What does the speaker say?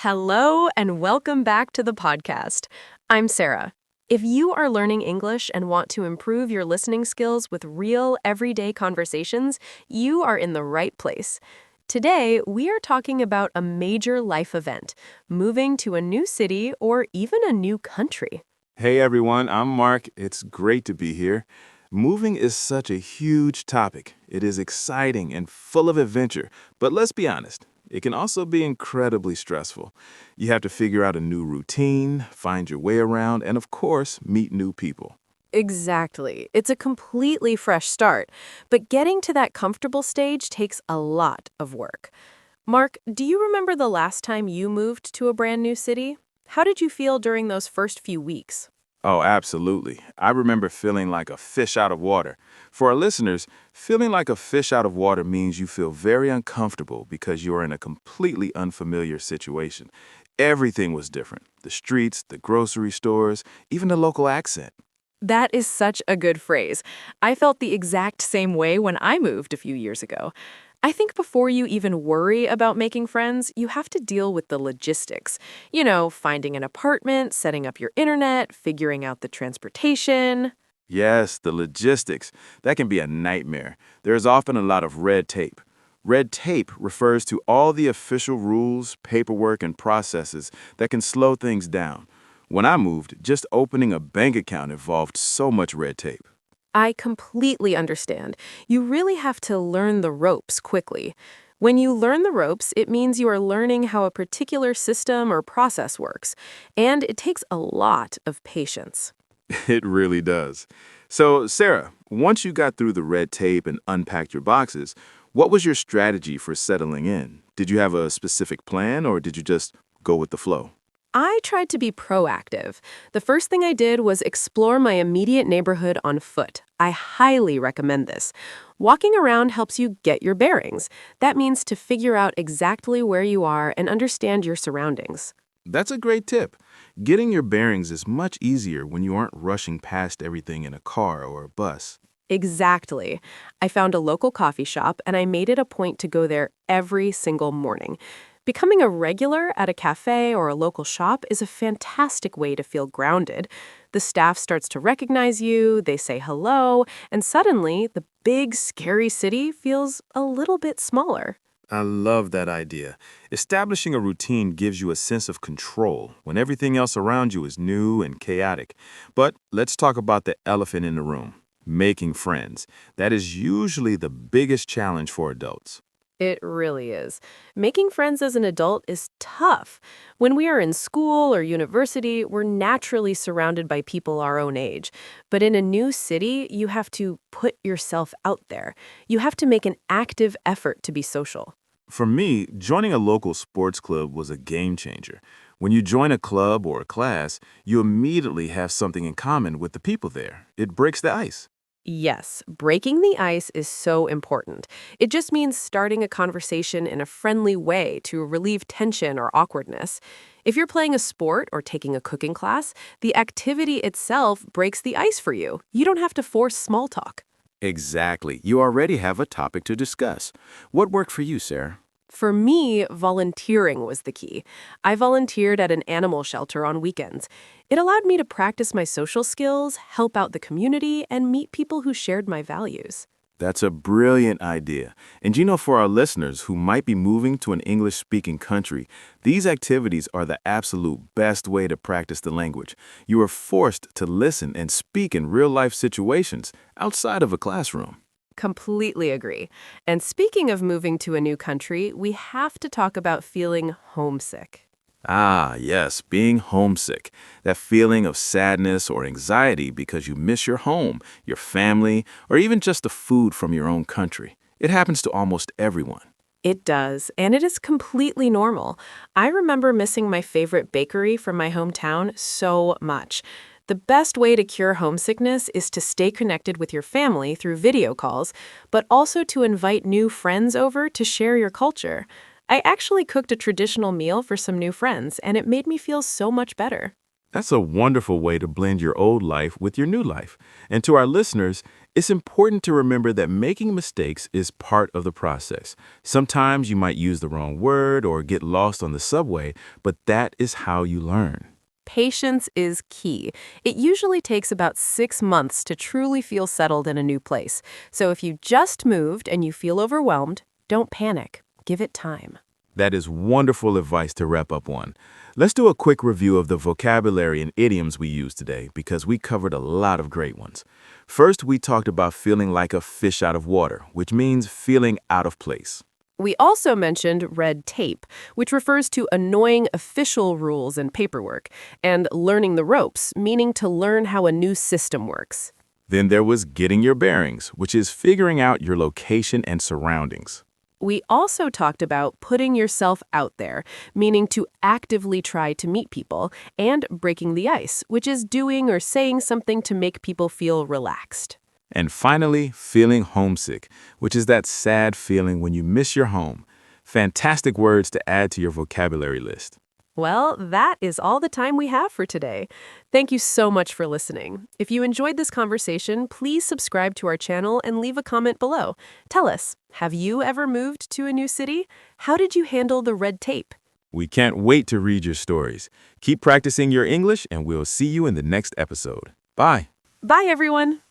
Hello, and welcome back to the podcast. I'm Sarah. If you are learning English and want to improve your listening skills with real, everyday conversations, you are in the right place. Today, we are talking about a major life event, moving to a new city or even a new country. Hey everyone, I'm Mark. It's great to be here. Moving is such a huge topic. It is exciting and full of adventure, but let's be honest, it can also be incredibly stressful. You have to figure out a new routine, find your way around, and of course, meet new people. Exactly. It's a completely fresh start, but getting to that comfortable stage takes a lot of work. Mark, do you remember the last time you moved to a brand new city? How did you feel during those first few weeks? Oh, absolutely. I remember feeling like a fish out of water. For our listeners, feeling like a fish out of water means you feel very uncomfortable because you are in a completely unfamiliar situation. Everything was different. The streets, the grocery stores, even the local accent. That is such a good phrase. I felt the exact same way when I moved a few years ago. I think before you even worry about making friends, you have to deal with the logistics. Finding an apartment, setting up your internet, figuring out the transportation. Yes, the logistics. That can be a nightmare. There is often a lot of red tape. Red tape refers to all the official rules, paperwork, and processes that can slow things down. When I moved, just opening a bank account involved so much red tape. I completely understand. You really have to learn the ropes quickly. When you learn the ropes, it means you are learning how a particular system or process works, and it takes a lot of patience. It really does. So, Sarah, once you got through the red tape and unpacked your boxes, what was your strategy for settling in? Did you have a specific plan or did you just go with the flow? I tried to be proactive. The first thing I did was explore my immediate neighborhood on foot. I highly recommend this. Walking around helps you get your bearings. That means to figure out exactly where you are and understand your surroundings. That's a great tip. Getting your bearings is much easier when you aren't rushing past everything in a car or a bus. Exactly. I found a local coffee shop and I made it a point to go there every single morning. Becoming a regular at a cafe or a local shop is a fantastic way to feel grounded. The staff starts to recognize you, they say hello, and suddenly the big, scary city feels a little bit smaller. I love that idea. Establishing a routine gives you a sense of control when everything else around you is new and chaotic. But let's talk about the elephant in the room, making friends. That is usually the biggest challenge for adults. It really is. Making friends as an adult is tough. When we are in school or university, we're naturally surrounded by people our own age. But in a new city, you have to put yourself out there. You have to make an active effort to be social. For me, joining a local sports club was a game changer. When you join a club or a class, you immediately have something in common with the people there. It breaks the ice. Yes, breaking the ice is so important. It just means starting a conversation in a friendly way to relieve tension or awkwardness. If you're playing a sport or taking a cooking class, the activity itself breaks the ice for you. You don't have to force small talk. Exactly. You already have a topic to discuss. What worked for you, Sarah? For me, volunteering was the key. I volunteered at an animal shelter on weekends. It allowed me to practice my social skills, help out the community, and meet people who shared my values. That's a brilliant idea. And for our listeners who might be moving to an English-speaking country, these activities are the absolute best way to practice the language. You are forced to listen and speak in real-life situations outside of a classroom. Completely agree. And speaking of moving to a new country, we have to talk about feeling homesick. Ah, yes, being homesick. That feeling of sadness or anxiety because you miss your home, your family, or even just the food from your own country. It happens to almost everyone. It does, and it is completely normal. I remember missing my favorite bakery from my hometown so much. The best way to cure homesickness is to stay connected with your family through video calls, but also to invite new friends over to share your culture. I actually cooked a traditional meal for some new friends, and it made me feel so much better. That's a wonderful way to blend your old life with your new life. And to our listeners, It's important to remember that making mistakes is part of the process. Sometimes you might use the wrong word or get lost on the subway, but that is how you learn. Patience is key. It usually takes about 6 months to truly feel settled in a new place. So if you just moved and you feel overwhelmed, don't panic. Give it time. That is wonderful advice to wrap up on. Let's do a quick review of the vocabulary and idioms we used today because we covered a lot of great ones. First, we talked about feeling like a fish out of water, which means feeling out of place. We also mentioned red tape, which refers to annoying official rules and paperwork, and learning the ropes, meaning to learn how a new system works. Then there was getting your bearings, which is figuring out your location and surroundings. We also talked about putting yourself out there, meaning to actively try to meet people, and breaking the ice, which is doing or saying something to make people feel relaxed. And finally, feeling homesick, which is that sad feeling when you miss your home. Fantastic words to add to your vocabulary list. Well, that is all the time we have for today. Thank you so much for listening. If you enjoyed this conversation, please subscribe to our channel and leave a comment below. Tell us, have you ever moved to a new city? How did you handle the red tape? We can't wait to read your stories. Keep practicing your English, and we'll see you in the next episode. Bye. Bye, everyone.